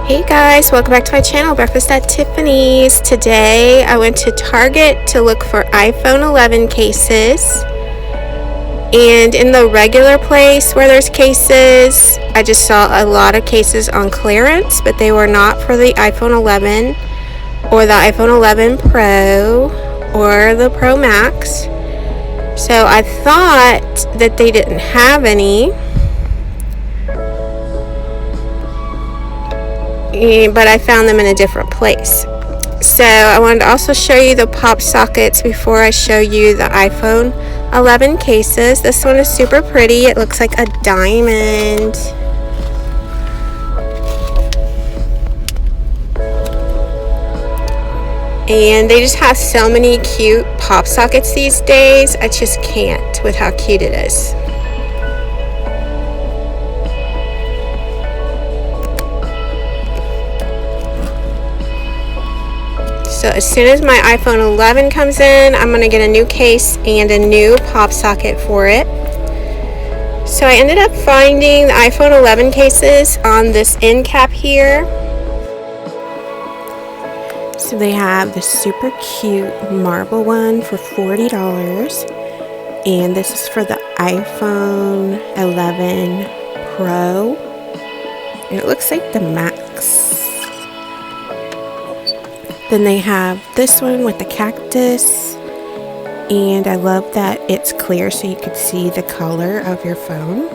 Hey guys, welcome back to my channel, Breakfast at Tiffany's. Today I went to Target to look for iPhone 11 cases, and in the regular place where there's cases, I just saw a lot of cases on clearance, but they were not for the iPhone 11 or the iPhone 11 Pro or the Pro Max. So I thought that they didn't have any, but I found them in a different place. So I wanted to also show you the pop sockets before I show you the iPhone 11 cases. This one is super pretty. It looks like a diamond. And they just have so many cute pop sockets these days. I just can't with how cute it is. So as soon as my iPhone 11 comes in, I'm going to get a new case and a new pop socket for it. So I ended up finding the iPhone 11 cases on this end cap here. So they have this super cute marble one for $40. And this is for the iPhone 11 Pro. And it looks like the Max. Then they have this one with the cactus, and I love that it's clear so you can see the color of your phone.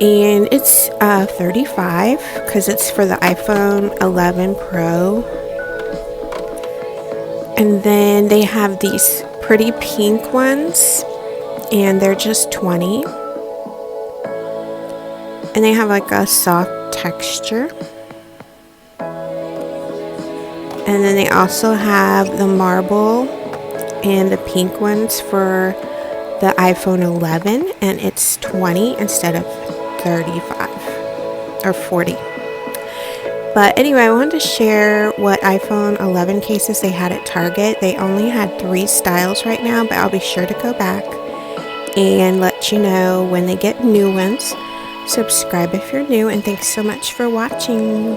And it's $35 because it's for the iPhone 11 Pro. And then they have these pretty pink ones, and they're just $20. And they have like a soft texture. And then they also have the marble and the pink ones for the iPhone 11, and it's $20 instead of $35 or $40. But anyway, I wanted to share what iPhone 11 cases they had at Target. They only had 3 styles right now, but I'll be sure to go back and let you know when they get new ones. Subscribe if you're new, and thanks so much for watching.